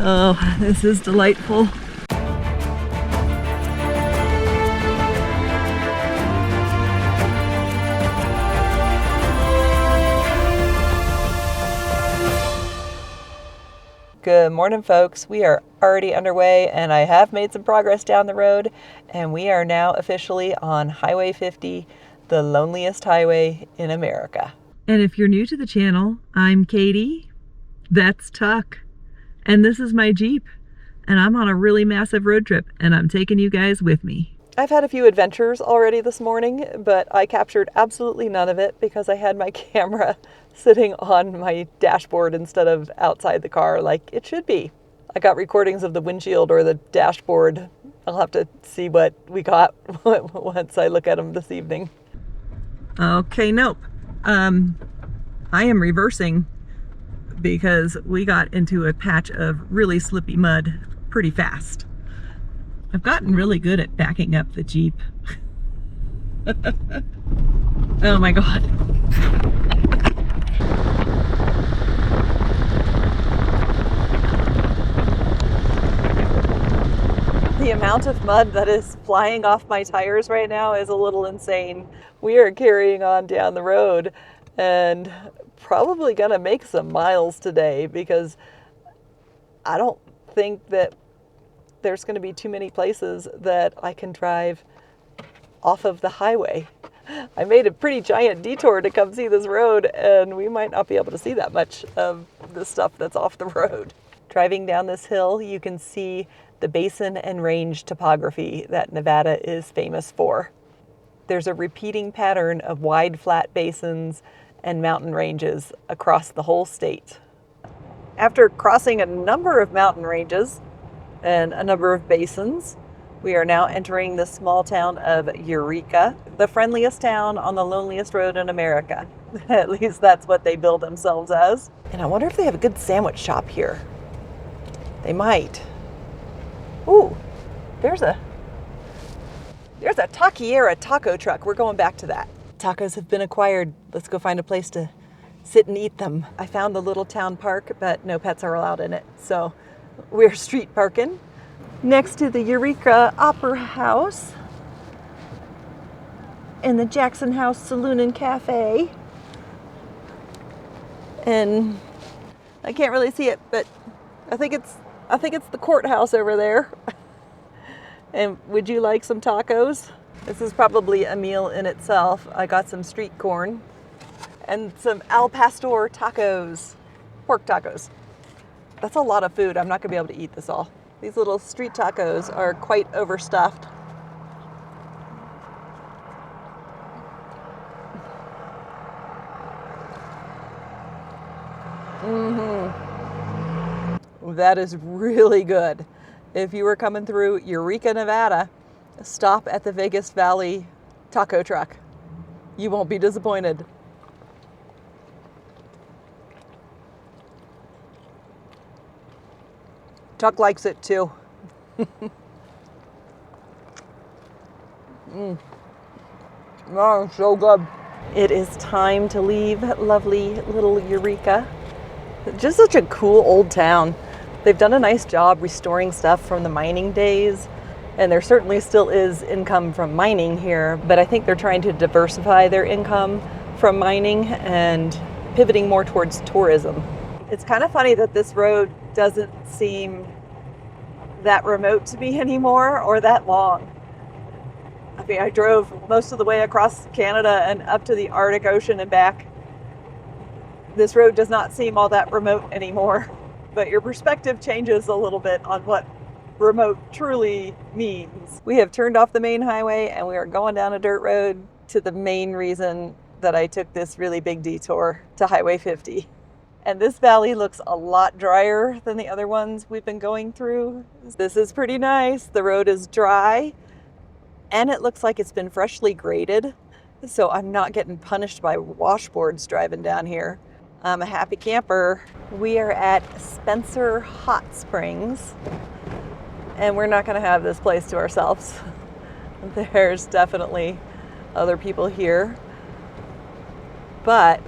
Oh, this is delightful. Good morning, folks. We are already underway, and I have made some progress down the road, and we are now officially on Highway 50, the loneliest highway in America. And if you're new to the channel, I'm Katie. That's Tuck. And this is my Jeep. And I'm on a really massive road trip, and I'm taking you guys with me. I've had a few adventures already this morning, but I captured absolutely none of it because I had my camera sitting on my dashboard instead of outside the car like it should be. I got recordings of the windshield or the dashboard. I'll have to see what we got once I look at them this evening. Okay, nope. I am reversing because we got into a patch of really slippy mud pretty fast. I've gotten really good at backing up the Jeep. Oh my God. The amount of mud that is flying off my tires right now is a little insane. We are carrying on down the road and probably gonna make some miles today because I don't think that there's going to be too many places that I can drive off of the highway. I made a pretty giant detour to come see this road, and we might not be able to see that much of the stuff that's off the road. Driving down this hill, you can see the basin and range topography that Nevada is famous for. There's a repeating pattern of wide flat basins and mountain ranges across the whole state. After crossing a number of mountain ranges and a number of basins, we are now entering the small town of Eureka, the friendliest town on the loneliest road in America. At least that's what they build themselves as. And I wonder if they have a good sandwich shop here. They might. Ooh, there's a taqueria taco truck. We're going back to that. Tacos have been acquired. Let's go find a place to sit and eat them. I found the little town park, but no pets are allowed in it. So we're street parking next to the Eureka Opera House and the Jackson House Saloon and Cafe. And I can't really see it, but I think it's the courthouse over there. And would you like some tacos? This is probably a meal in itself. I got some street corn and some al pastor tacos, pork tacos. That's a lot of food. I'm not gonna be able to eat this all. These little street tacos are quite overstuffed. That is really good. If you were coming through Eureka, Nevada, stop at the Vegas Valley taco truck. You won't be disappointed. Tuck likes it too. Oh, so good. It is time to leave lovely little Eureka. Just such a cool old town. They've done a nice job restoring stuff from the mining days, and there certainly still is income from mining here, but I think they're trying to diversify their income from mining and pivoting more towards tourism. It's kind of funny that this road doesn't seem that remote to me anymore or that long. I mean, I drove most of the way across Canada and up to the Arctic Ocean and back. This road does not seem all that remote anymore, but your perspective changes a little bit on what remote truly means. We have turned off the main highway and we are going down a dirt road to the main reason that I took this really big detour to Highway 50. And this valley looks a lot drier than the other ones we've been going through. This is pretty nice. The road is dry and it looks like it's been freshly graded. So I'm not getting punished by washboards driving down here. I'm a happy camper. We are at Spencer Hot Springs and we're not gonna have this place to ourselves. There's definitely other people here, but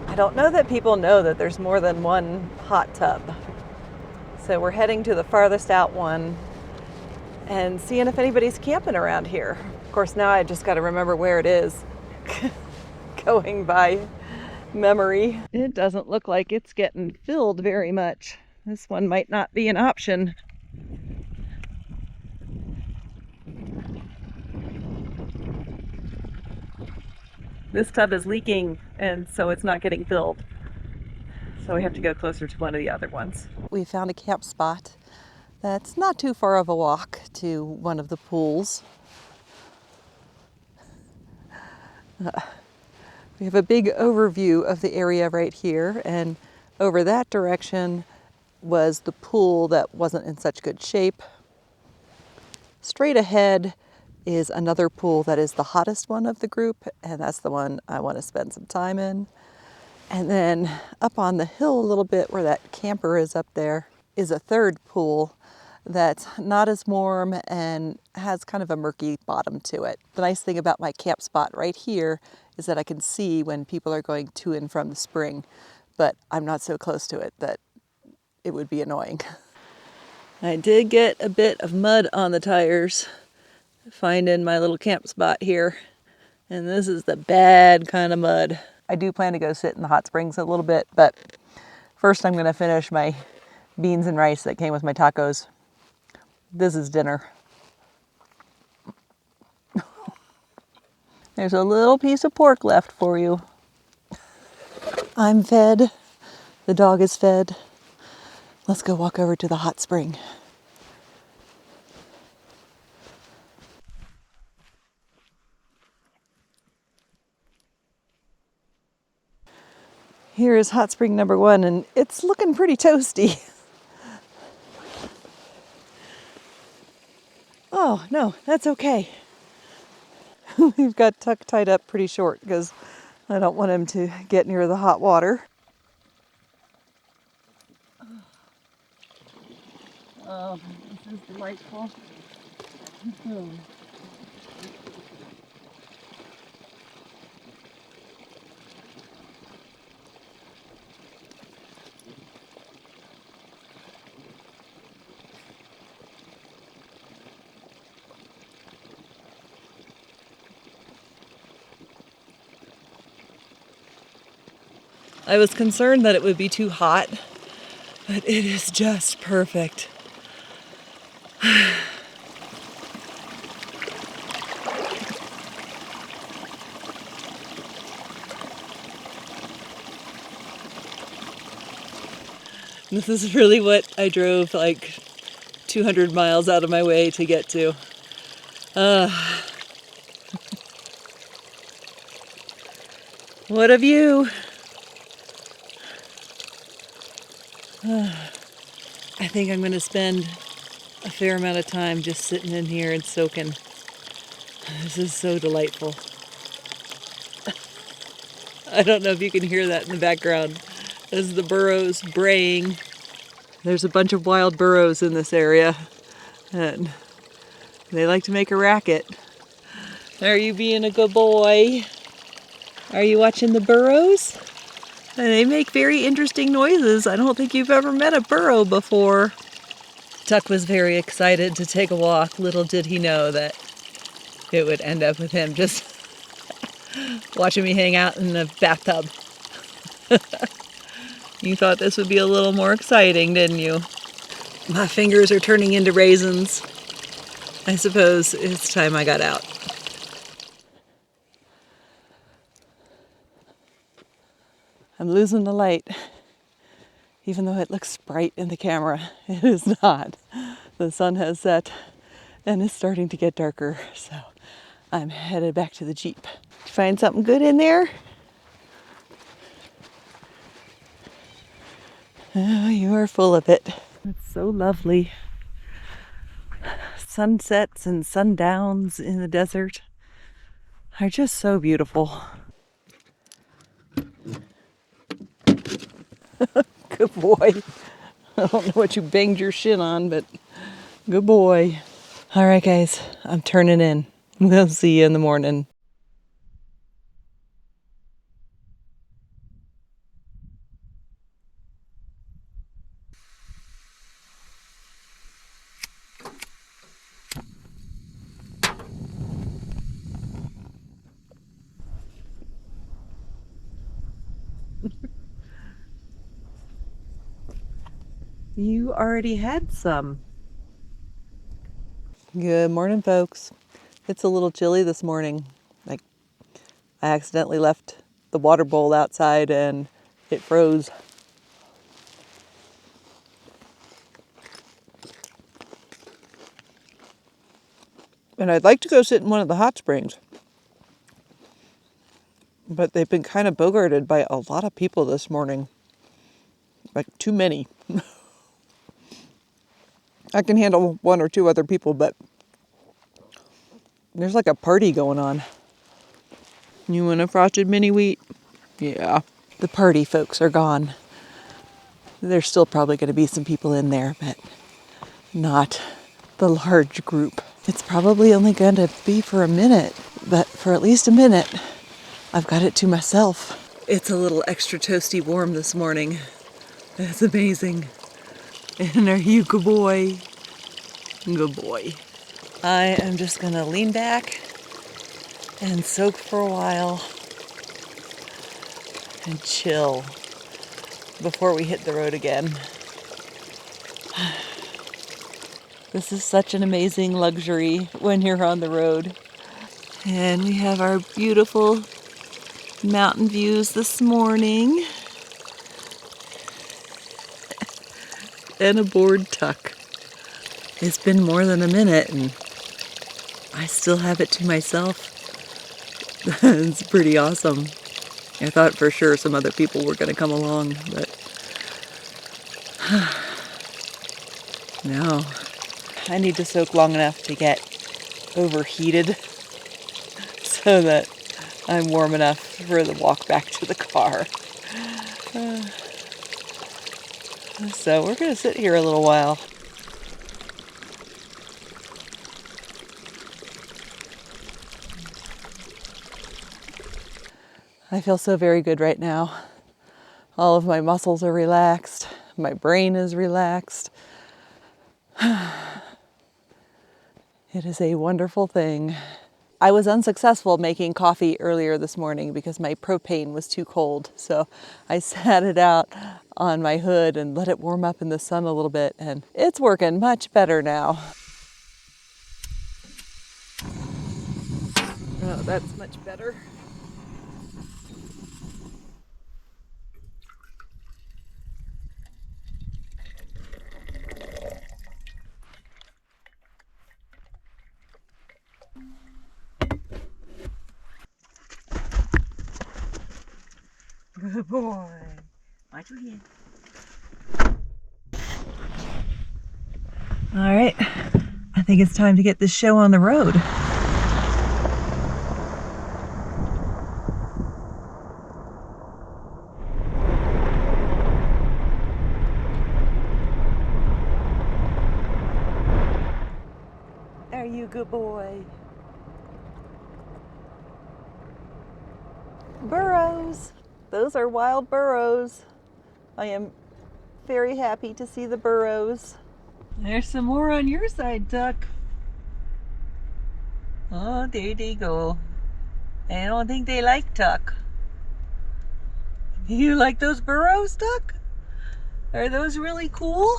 I don't know that people know that there's more than one hot tub. So we're heading to the farthest out one and seeing if anybody's camping around here. Of course, now I just got to remember where it is. Going by memory. It doesn't look like it's getting filled very much. This one might not be an option. This tub is leaking, and so it's not getting filled. So we have to go closer to one of the other ones. We found a camp spot that's not too far of a walk to one of the pools. We have a big overview of the area right here, and over that direction was the pool that wasn't in such good shape. Straight ahead is another pool that is the hottest one of the group, and that's the one I want to spend some time in. And then up on the hill a little bit where that camper is up there is a third pool that's not as warm and has kind of a murky bottom to it. The nice thing about my camp spot right here is that I can see when people are going to and from the spring, but I'm not so close to it that it would be annoying. I did get a bit of mud on the tires finding my little camp spot here, and this is the bad kind of mud. I do plan to go sit in the hot springs a little bit, but first I'm going to finish my beans and rice that came with my tacos. This is dinner. There's a little piece of pork left for you. I'm fed. The dog is fed. Let's go walk over to the hot spring. Here is hot spring number 1, and it's looking pretty toasty. Oh, no, that's okay. We've got Tuck tied up pretty short because I don't want him to get near the hot water. Oh, this is delightful. I was concerned that it would be too hot, but it is just perfect. This is really what I drove like 200 miles out of my way to get to. What a view! I think I'm going to spend a fair amount of time just sitting in here and soaking. This is so delightful. I don't know if you can hear that in the background. This is the burros braying. There's a bunch of wild burros in this area, and they like to make a racket. Are you being a good boy? Are you watching the burros? They make very interesting noises. I don't think you've ever met a burro before. Tuck was very excited to take a walk. Little did he know that it would end up with him just watching me hang out in the bathtub. You thought this would be a little more exciting, didn't you? My fingers are turning into raisins. I suppose it's time I got out. I'm losing the light. Even though it looks bright in the camera, it is not. The sun has set and it's starting to get darker, so I'm headed back to the Jeep. Find something good in there? Oh, you are full of it. It's so lovely. Sunsets and sundowns in the desert are just so beautiful. Good boy. I don't know what you banged your shin on, but good boy. All right, guys, I'm turning in. We'll see you in the morning. You already had some. Good morning, folks. It's a little chilly this morning. Like, I accidentally left the water bowl outside and it froze. And I'd like to go sit in one of the hot springs, but they've been kind of bogarted by a lot of people this morning. Like, too many. I can handle one or two other people, but there's like a party going on. You want a frosted mini wheat? Yeah. The party folks are gone. There's still probably going to be some people in there, but not the large group. It's probably only going to be for a minute, but for at least a minute, I've got it to myself. It's a little extra toasty warm this morning. That's amazing. And are you good boy? Good boy. I am just going to lean back and soak for a while and chill before we hit the road again. This is such an amazing luxury when you're on the road. And we have our beautiful mountain views this morning. And a board tuck. It's been more than a minute and I still have it to myself. It's pretty awesome. I thought for sure some other people were going to come along, but no. I need to soak long enough to get overheated so that I'm warm enough for the walk back to the car. So we're going to sit here a little while. I feel so very good right now. All of my muscles are relaxed. My brain is relaxed. It is a wonderful thing. I was unsuccessful making coffee earlier this morning because my propane was too cold. So I sat it out on my hood and let it warm up in the sun a little bit, and it's working much better now. Oh, that's much better. Good boy. Watch your hand. All right. I think it's time to get this show on the road. Are you a good boy? Burros. Those are wild burros. I am very happy to see the burros. There's some more on your side, Duck. Oh, there they go. I don't think they like Duck. You like those burros, Duck? Are those really cool?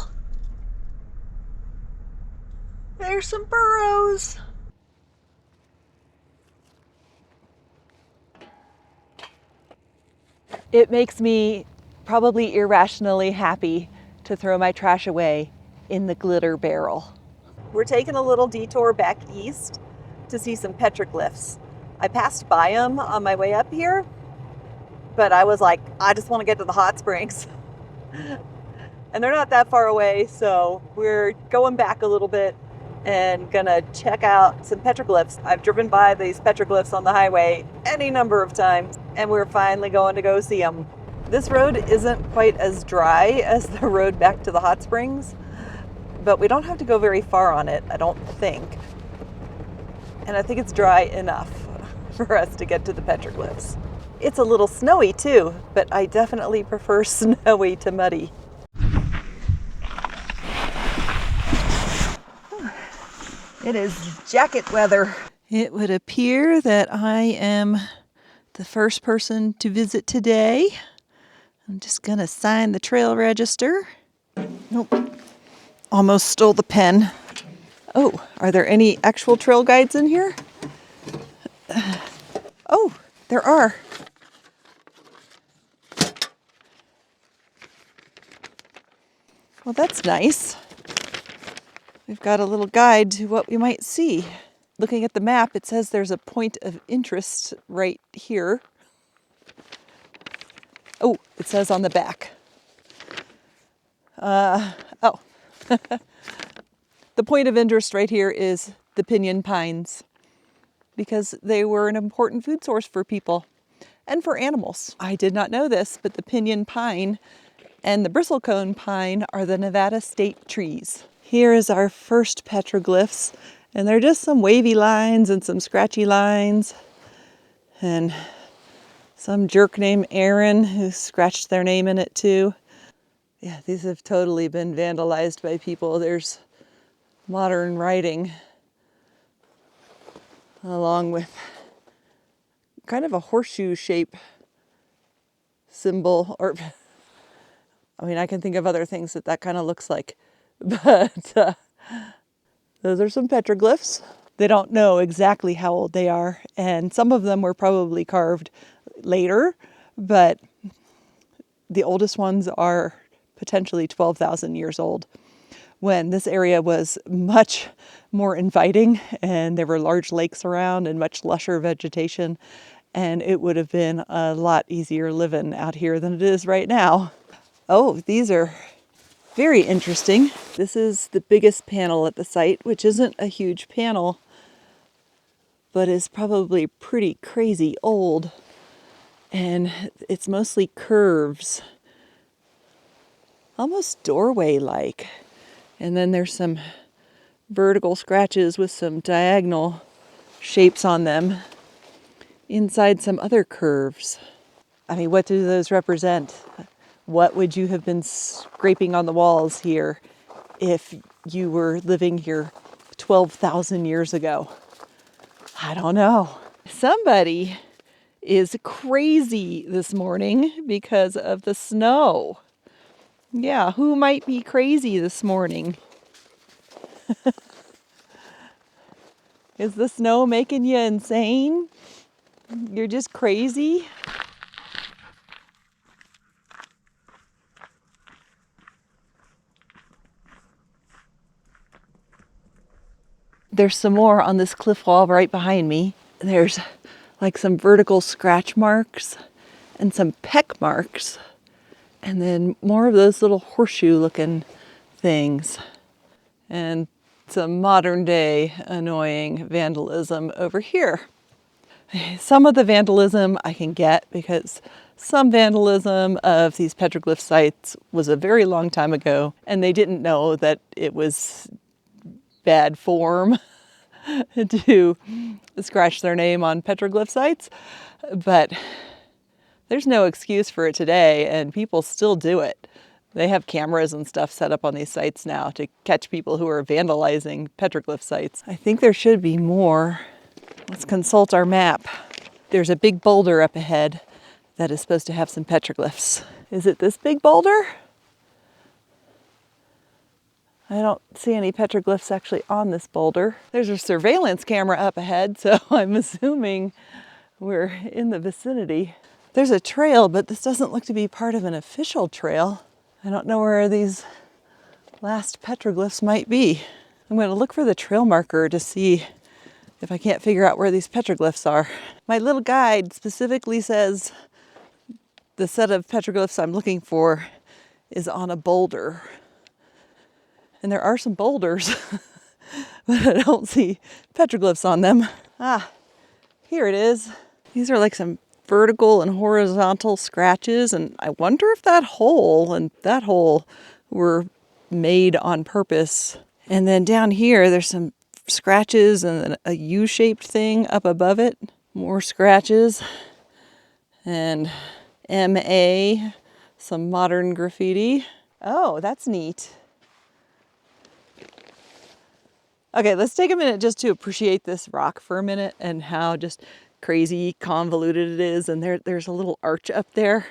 There's some burros. It makes me probably irrationally happy to throw my trash away in the glitter barrel. We're taking a little detour back east to see some petroglyphs. I passed by them on my way up here, but I was like, I just want to get to the hot springs. And they're not that far away, so we're going back a little bit and gonna check out some petroglyphs. I've driven by these petroglyphs on the highway any number of times, and we're finally going to go see them. This road isn't quite as dry as the road back to the hot springs, but we don't have to go very far on it, I don't think. And I think it's dry enough for us to get to the petroglyphs. It's a little snowy too, but I definitely prefer snowy to muddy. It is jacket weather. It would appear that I am the first person to visit today. I'm just gonna sign the trail register. Nope. Almost stole the pen. Oh, are there any actual trail guides in here? Oh, there are. Well, that's nice. We've got a little guide to what we might see. Looking at the map, it says there's a point of interest right here. Oh, it says on the back. Oh. The point of interest right here is the pinyon pines, because they were an important food source for people and for animals. I did not know this, but the pinyon pine and the bristlecone pine are the Nevada state trees. Here is our first petroglyphs, and they're just some wavy lines and some scratchy lines, and some jerk named Aaron who scratched their name in it too. Yeah, these have totally been vandalized by people. There's modern writing along with kind of a horseshoe shape symbol, or I mean, I can think of other things that kind of looks like, but those are some petroglyphs. They don't know exactly how old they are, and some of them were probably carved later, but the oldest ones are potentially 12,000 years old, when this area was much more inviting and there were large lakes around and much lusher vegetation, and it would have been a lot easier living out here than it is right now. Oh, these are very interesting. This is the biggest panel at the site, which isn't a huge panel, but is probably pretty crazy old. And it's mostly curves, almost doorway-like. And then there's some vertical scratches with some diagonal shapes on them inside some other curves. I mean, what do those represent? What would you have been scraping on the walls here if you were living here 12,000 years ago? I don't know. Somebody is crazy this morning because of the snow. Yeah, who might be crazy this morning? Is the snow making you insane? You're just crazy? There's some more on this cliff wall right behind me. There's like some vertical scratch marks and some peck marks, and then more of those little horseshoe looking things, and some modern day annoying vandalism over here. Some of the vandalism I can get, because some vandalism of these petroglyph sites was a very long time ago, and they didn't know that it was bad form to scratch their name on petroglyph sites. But there's no excuse for it today, and people still do it. They have cameras and stuff set up on these sites now to catch people who are vandalizing petroglyph sites. I think there should be more. Let's consult our map. There's a big boulder up ahead that is supposed to have some petroglyphs. Is it this big boulder? I don't see any petroglyphs actually on this boulder. There's a surveillance camera up ahead, so I'm assuming we're in the vicinity. There's a trail, but this doesn't look to be part of an official trail. I don't know where these last petroglyphs might be. I'm going to look for the trail marker to see if I can't figure out where these petroglyphs are. My little guide specifically says the set of petroglyphs I'm looking for is on a boulder. And there are some boulders, but I don't see petroglyphs on them. Ah, here it is. These are like some vertical and horizontal scratches, and I wonder if that hole and that hole were made on purpose. And then down here, there's some scratches and then a U-shaped thing up above it. More scratches. And MA, some modern graffiti. Oh, that's neat. Okay, let's take a minute just to appreciate this rock for a minute and how just crazy convoluted it is. And there's a little arch up there.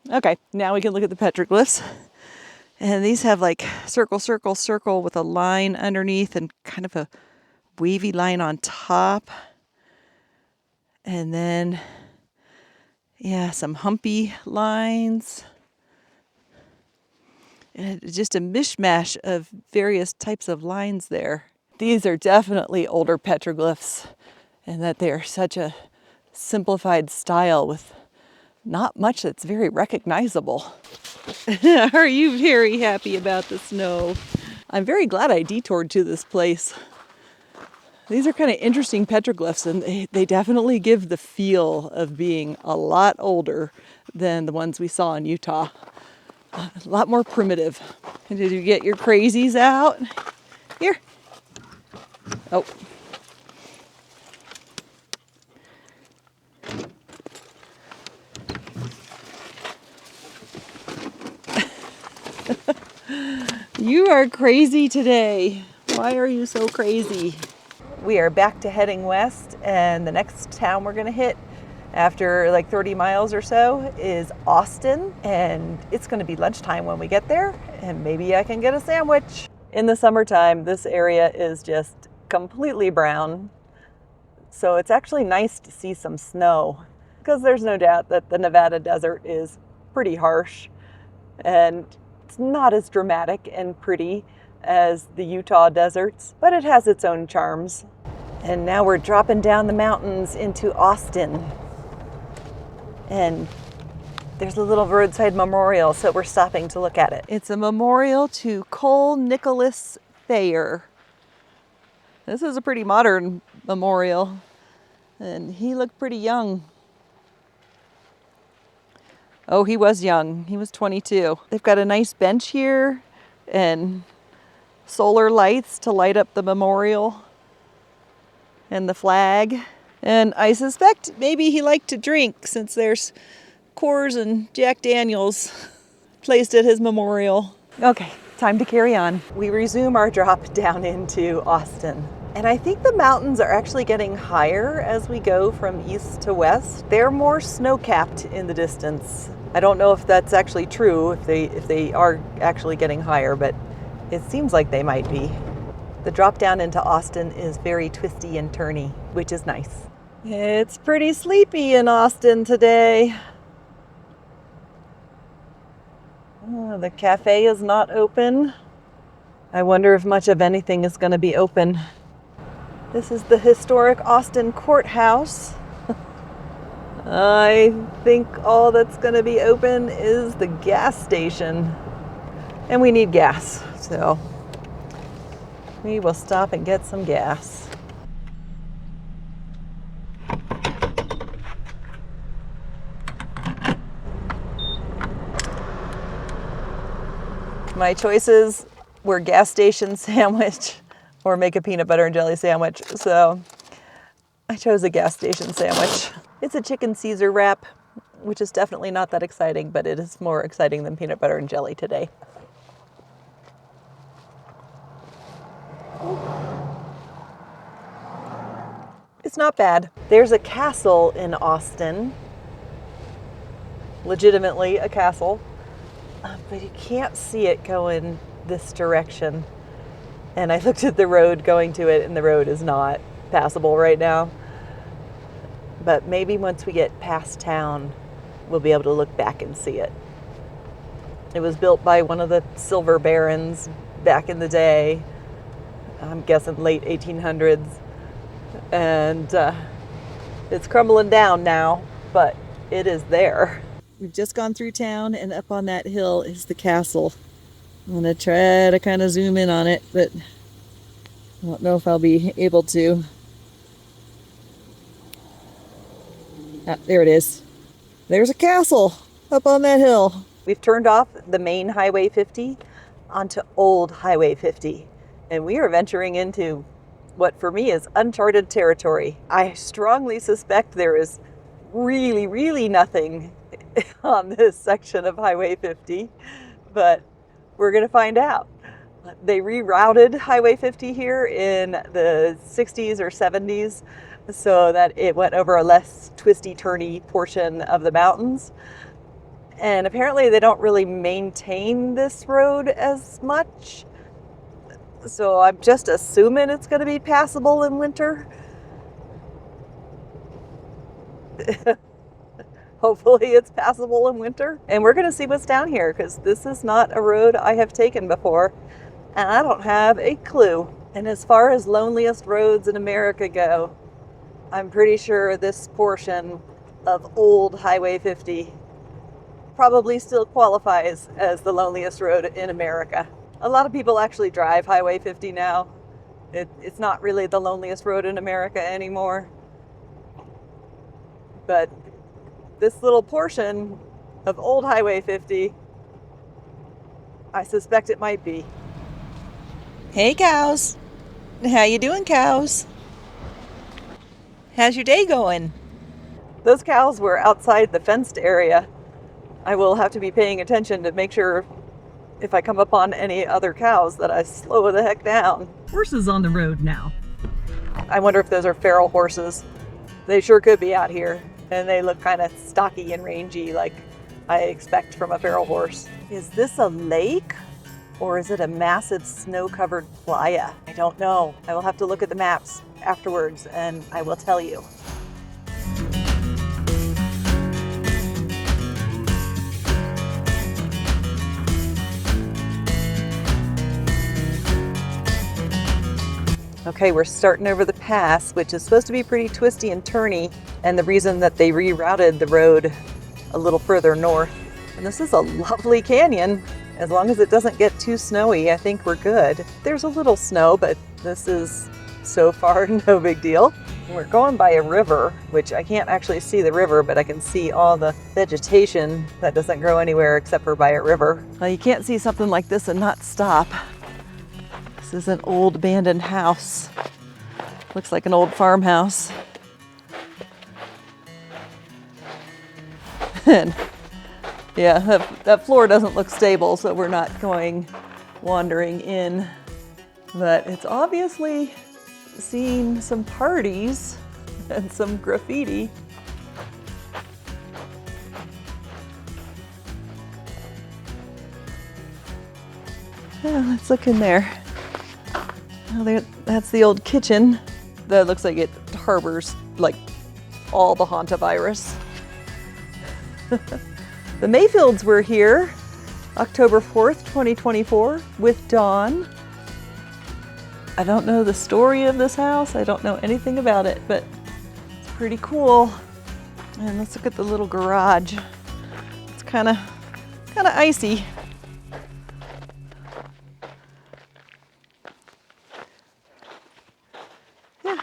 Okay, now we can look at the petroglyphs. And these have like circle, circle, circle with a line underneath and kind of a wavy line on top. And then, yeah, some humpy lines. And just a mishmash of various types of lines there. These are definitely older petroglyphs, and that they are such a simplified style with not much that's very recognizable. Are you very happy about the snow? I'm very glad I detoured to this place. These are kind of interesting petroglyphs, and they definitely give the feel of being a lot older than the ones we saw in Utah. A lot more primitive. And did you get your crazies out? Here. Oh. You are crazy today. Why are you so crazy? We are back to heading west, and the next town we're gonna hit after like 30 miles or so is Austin, and it's gonna be lunchtime when we get there, and maybe I can get a sandwich. In the summertime, this area is just completely brown, so it's actually nice to see some snow, because there's no doubt that the Nevada desert is pretty harsh, and it's not as dramatic and pretty as the Utah deserts, but it has its own charms. And now we're dropping down the mountains into Austin. And there's a little roadside memorial, so we're stopping to look at it. It's a memorial to Cole Nicholas Thayer. This is a pretty modern memorial, and he looked pretty young. Oh, he was young. He was 22. They've got a nice bench here and solar lights to light up the memorial and the flag. And I suspect maybe he liked to drink, since there's Coors and Jack Daniels placed at his memorial. Okay, time to carry on. We resume our drop down into Austin. And I think the mountains are actually getting higher as we go from east to west. They're more snow-capped in the distance. I don't know if that's actually true, if they are actually getting higher, but it seems like they might be. The drop down into Austin is very twisty and turny, which is nice. It's pretty sleepy in Austin today. Oh, the cafe is not open. I wonder if much of anything is going to be open. This is the historic Austin Courthouse. I think all that's going to be open is the gas station. And we need gas, so we will stop and get some gas. My choices were gas station sandwich or make a peanut butter and jelly sandwich, so I chose a gas station sandwich. It's a chicken Caesar wrap, which is definitely not that exciting, but it is more exciting than peanut butter and jelly today. It's not bad. There's a castle in Austin, legitimately a castle, but you can't see it going this direction. And I looked at the road going to it, and the road is not passable right now. But maybe once we get past town, we'll be able to look back and see it. It was built by one of the silver barons back in the day. I'm guessing late 1800s. And it's crumbling down now, but it is there. We've just gone through town, and up on that hill is the castle. I'm gonna try to kind of zoom in on it, but I don't know if I'll be able to. Ah, there it is. There's a castle up on that hill. We've turned off the main Highway 50 onto Old Highway 50, and we are venturing into what for me is uncharted territory. I strongly suspect there is really, really nothing on this section of Highway 50, but we're gonna find out. They rerouted Highway 50 here in the 60s or 70s so that it went over a less twisty, turny portion of the mountains. And apparently they don't really maintain this road as much. So I'm just assuming it's going to be passable in winter. Hopefully it's passable in winter. And we're going to see what's down here, because this is not a road I have taken before. And I don't have a clue. And as far as loneliest roads in America go, I'm pretty sure this portion of old Highway 50 probably still qualifies as the loneliest road in America. A lot of people actually drive Highway 50 now. It's not really the loneliest road in America anymore. But this little portion of old Highway 50, I suspect it might be. Hey cows. How you doing, cows? How's your day going? Those cows were outside the fenced area. I will have to be paying attention to make sure if I come upon any other cows that I slow the heck down. Horses on the road now. I wonder if those are feral horses. They sure could be out here, and they look kind of stocky and rangy like I expect from a feral horse. Is this a lake? Or is it a massive snow-covered playa? I don't know. I will have to look at the maps afterwards and I will tell you. Okay, we're starting over the pass, which is supposed to be pretty twisty and turny, and the reason that they rerouted the road a little further north. And this is a lovely canyon. As long as it doesn't get too snowy, I think we're good. There's a little snow, but this is so far no big deal. We're going by a river, which I can't actually see the river, but I can see all the vegetation that doesn't grow anywhere except for by a river. Well, you can't see something like this and not stop. This is an old abandoned house. Looks like an old farmhouse. And yeah, that floor doesn't look stable, so we're not going wandering in. But it's obviously seen some parties and some graffiti. Yeah, let's look in there. Oh, that's the old kitchen. That looks like it harbors like all the hantavirus. The Mayfields were here October 4th, 2024 with Dawn. I don't know the story of this house. I don't know anything about it, but it's pretty cool. And let's look at the little garage. It's kind of icy. Yeah.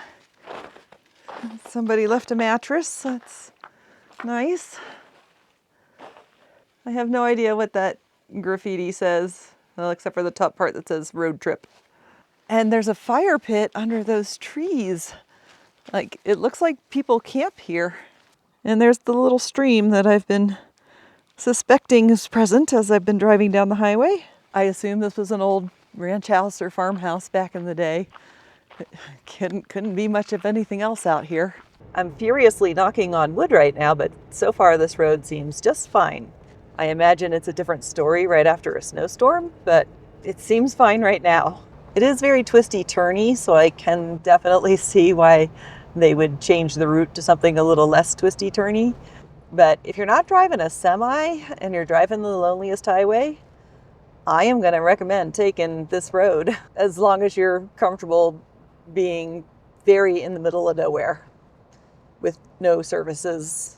Somebody left a mattress. That's nice. I have no idea what that graffiti says, well, except for the top part that says road trip. And there's a fire pit under those trees. Like, it looks like people camp here. And there's the little stream that I've been suspecting is present as I've been driving down the highway. I assume this was an old ranch house or farmhouse back in the day. It couldn't be much of anything else out here. I'm furiously knocking on wood right now, but so far this road seems just fine. I imagine it's a different story right after a snowstorm, but it seems fine right now. It is very twisty turny, so I can definitely see why they would change the route to something a little less twisty turny. But if you're not driving a semi and you're driving the loneliest highway, I am going to recommend taking this road as long as you're comfortable being very in the middle of nowhere with no services,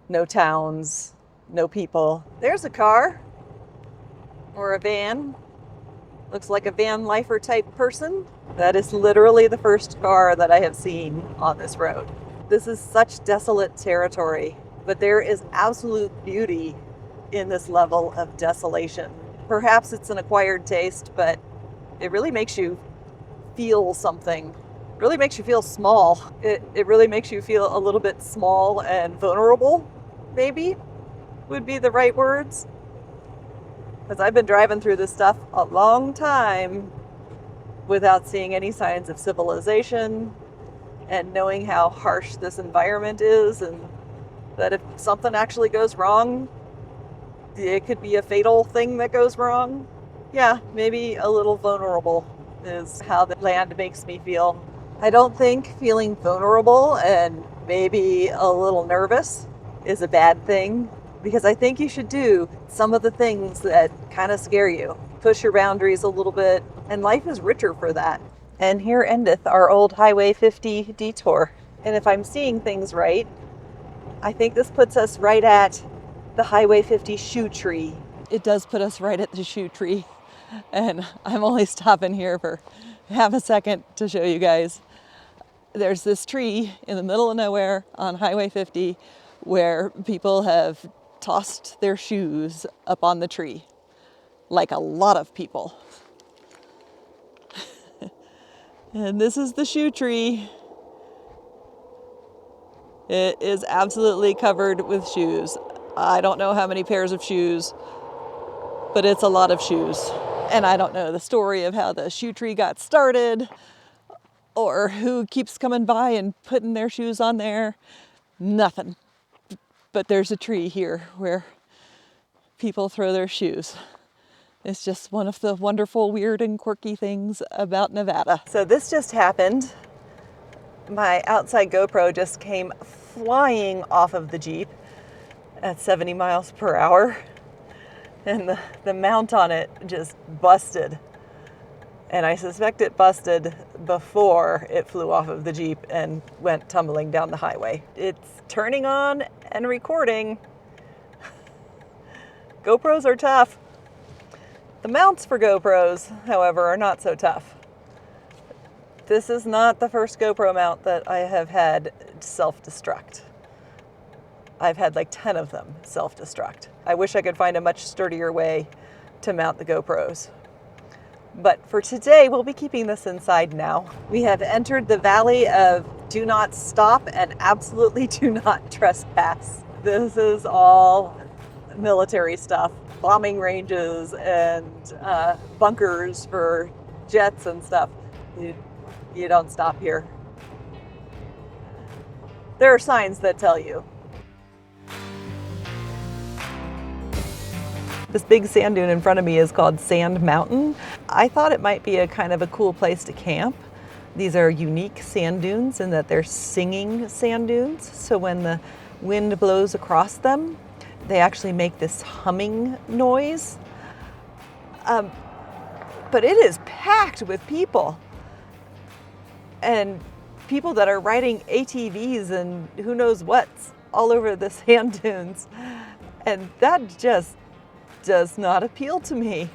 no towns, no people. There's a car or a van. Looks like a van lifer type person. That is literally the first car that I have seen on this road. This is such desolate territory, but there is absolute beauty in this level of desolation. Perhaps it's an acquired taste, but it really makes you feel something. It really makes you feel small. It really makes you feel a little bit small and vulnerable, maybe would be the right words. Because I've been driving through this stuff a long time without seeing any signs of civilization and knowing how harsh this environment is, and that if something actually goes wrong, it could be a fatal thing that goes wrong. Yeah, maybe a little vulnerable is how the land makes me feel. I don't think feeling vulnerable and maybe a little nervous is a bad thing, because I think you should do some of the things that kind of scare you. Push your boundaries a little bit, and life is richer for that. And here endeth our old Highway 50 detour. And if I'm seeing things right, I think this puts us right at the Highway 50 shoe tree. It does put us right at the shoe tree. And I'm only stopping here for half a second to show you guys. There's this tree in the middle of nowhere on Highway 50 where people have tossed their shoes up on the tree. Like a lot of people. And this is the shoe tree. It is absolutely covered with shoes. I don't know how many pairs of shoes, but it's a lot of shoes. And I don't know the story of how the shoe tree got started or who keeps coming by and putting their shoes on there. Nothing. But there's a tree here where people throw their shoes. It's just one of the wonderful, weird, and quirky things about Nevada. So this just happened. My outside GoPro just came flying off of the Jeep at 70 miles per hour. And the mount on it just busted. And I suspect it busted before it flew off of the Jeep and went tumbling down the highway. It's turning on and recording. GoPros are tough. The mounts for GoPros, however, are not so tough. This is not the first GoPro mount that I have had self-destruct. I've had like 10 of them self-destruct. I wish I could find a much sturdier way to mount the GoPros. But for today, we'll be keeping this inside now. We have entered the valley of do not stop and absolutely do not trespass. This is all military stuff. Bombing ranges and bunkers for jets and stuff. You don't stop here. There are signs that tell you. This big sand dune in front of me is called Sand Mountain. I thought it might be a kind of a cool place to camp. These are unique sand dunes in that they're singing sand dunes. So when the wind blows across them, they actually make this humming noise. But it is packed with people. And people that are riding ATVs and who knows what's all over the sand dunes. And that just does not appeal to me.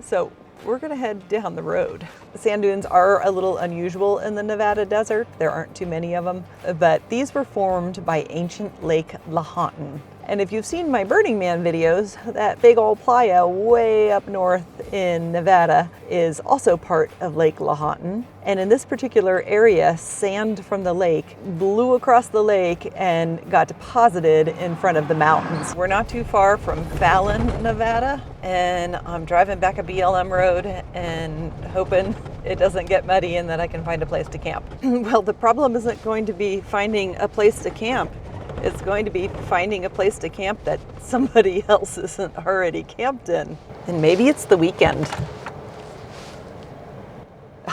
So we're gonna head down the road. The sand dunes are a little unusual in the Nevada desert. There aren't too many of them, but these were formed by ancient Lake Lahontan. And if you've seen my Burning Man videos, that big old playa way up north in Nevada is also part of Lake Lahontan. And in this particular area, sand from the lake blew across the lake and got deposited in front of the mountains. We're not too far from Fallon, Nevada, and I'm driving back a BLM road and hoping it doesn't get muddy and that I can find a place to camp. Well, the problem isn't going to be finding a place to camp. It's going to be finding a place to camp that somebody else isn't already camped in. And maybe it's the weekend.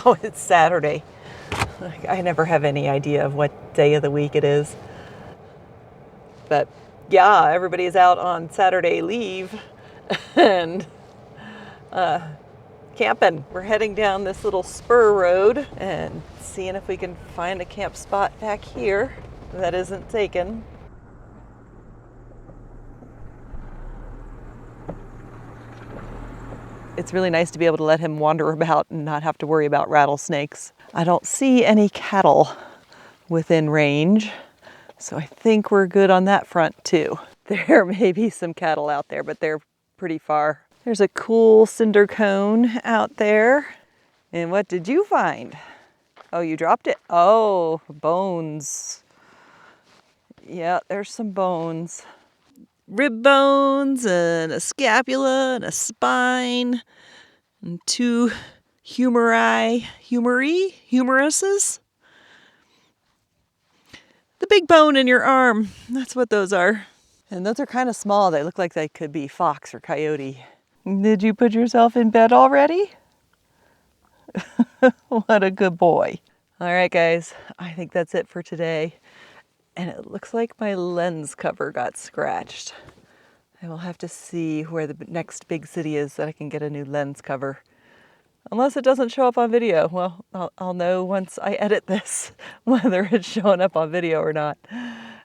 Oh, it's Saturday. I never have any idea of what day of the week it is. But yeah, everybody's out on Saturday leave and camping. We're heading down this little spur road and seeing if we can find a camp spot back here that isn't taken. It's really nice to be able to let him wander about and not have to worry about rattlesnakes. I don't see any cattle within range, so I think we're good on that front too. There may be some cattle out there, but they're pretty far. There's a cool cinder cone out there. And what did you find? Oh, you dropped it? Oh, bones. Yeah, there's some bones. Rib bones and a scapula and a spine and two humeruses. The big bone in your arm, that's what those are. And those are kind of small. They look like they could be fox or coyote. Did you put yourself in bed already? What a good boy. All right, guys, I think that's it for today. And it looks like my lens cover got scratched. I will have to see where the next big city is that I can get a new lens cover. Unless it doesn't show up on video. Well, I'll know once I edit this whether it's showing up on video or not.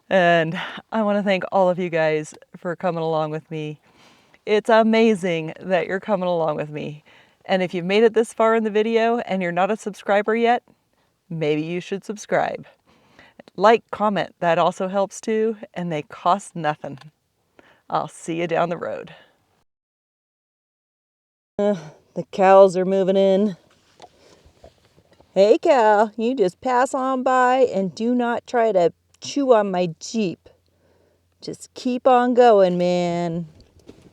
And I want to thank all of you guys for coming along with me. It's amazing that you're coming along with me. And if you've made it this far in the video and you're not a subscriber yet, maybe you should subscribe. Like, comment, that also helps too, and they cost nothing. I'll see you down the road. The cows are moving in. Hey cow, you just pass on by and do not try to chew on my Jeep. Just keep on going, man.